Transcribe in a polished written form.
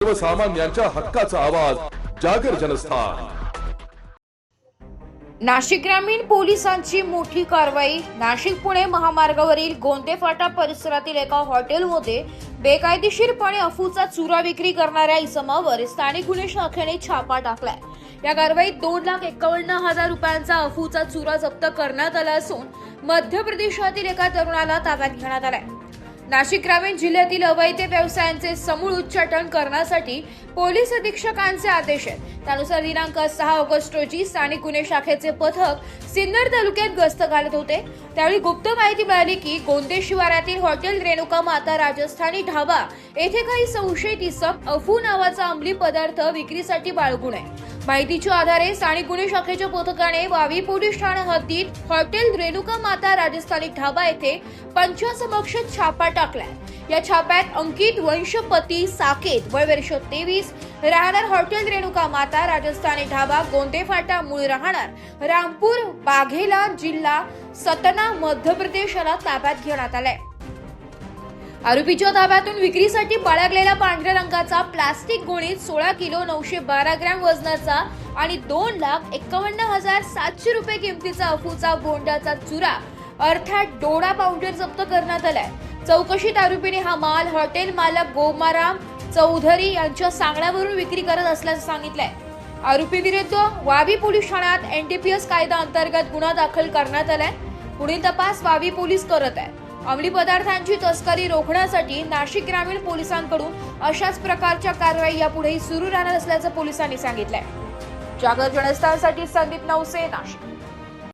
सर्वसामान्यांच्या हक्काचा आवाज जागर जनस्थान। नाशिक ग्रामीण पोलिसांची मोठी कारवाई। नाशिक पुणे महामार्गावरील गोंदे फाटा परिसरातील एका हॉटेलमध्ये बेकायदेशीरपणे अफूचा चुरा विक्री करणाऱ्या इसमावर स्थानिक गुन्हे शाखेने छापा टाकलाय। या कारवाईत 2,51,000 रुपयांचा अफूचा चुरा जप्त करण्यात आला असून मध्य प्रदेशातील एका तरुणाला ताब्यात घेण्यात आलाय। नाशिक ग्रामीण जिल्ह्यातील अवैध व्यवसायांचे समूळ उच्चाटन करण्यासाठी पोलीस अधीक्षकांचे आदेश आहेत। त्यानुसार दिनांक 6 ऑगस्ट रोजी स्थानिक गुन्हे शाखेचे पथक सिन्नर तालुक्यात गस्त घालत होते। त्यावेळी गुप्त माहिती मिळाली की गोंदे शिवारातील हॉटेल रेणुका माता राजस्थानी ढाबा येथे काही संशयित इसम अफू नावाचा अंमली पदार्थ विक्रीसाठी बाळगून आहे। माहितीच्या आधारे स्थानिक गुन्हे शाखेच्या पथकाने वावी पोलीस ठाणे हद्दीत हॉटेल रेणुका माता राजस्थानी ढाबा येथे पंचासमक्ष छापा टाकलाय। या छाप्यात अंकित वंशपती साकेत वय वर्ष 23 राहणार हॉटेल रेणुका माता राजस्थानी ढाबा गोंदे फाटा मूळ राहणार रामपूर बाघेला जिल्हा सतना मध्य प्रदेश याला ताब्यात घेण्यात आलाय। आरोपीच्या ताब्यातून विक्रीसाठी बाळगलेला पांढऱ्या रंगाचा प्लास्टिक गोणीत 16 किलो 912 ग्रॅम वजनाचा आणि 2,51,700 रुपये किमतीचा अफूचा बोंडाचा चुरा अर्थात डोडा पावडर जप्त करण्यात आलाय। चौकशीत आरोपीने हा माल हॉटेल मालक गोमाराम चौधरी यांच्या सांगण्यावरून विक्री करत असल्याचं सांगितलंय। आरोपी विरुद्ध वावी पोलीस ठाण्यात एनडीपीएस कायदा अंतर्गत गुन्हा दाखल करण्यात आलाय। पुढील तपास वावी पोलीस करत आहे। अंमली पदार्थांची तस्करी रोखण्यासाठी नाशिक ग्रामीण पोलिसांकडून अशाच प्रकारच्या कारवाई यापुढेही सुरू राहणार असल्याचं पोलिसांनी सांगितलंय। जागर जनस्थानसाठी संदीप नवसे, नाशिक।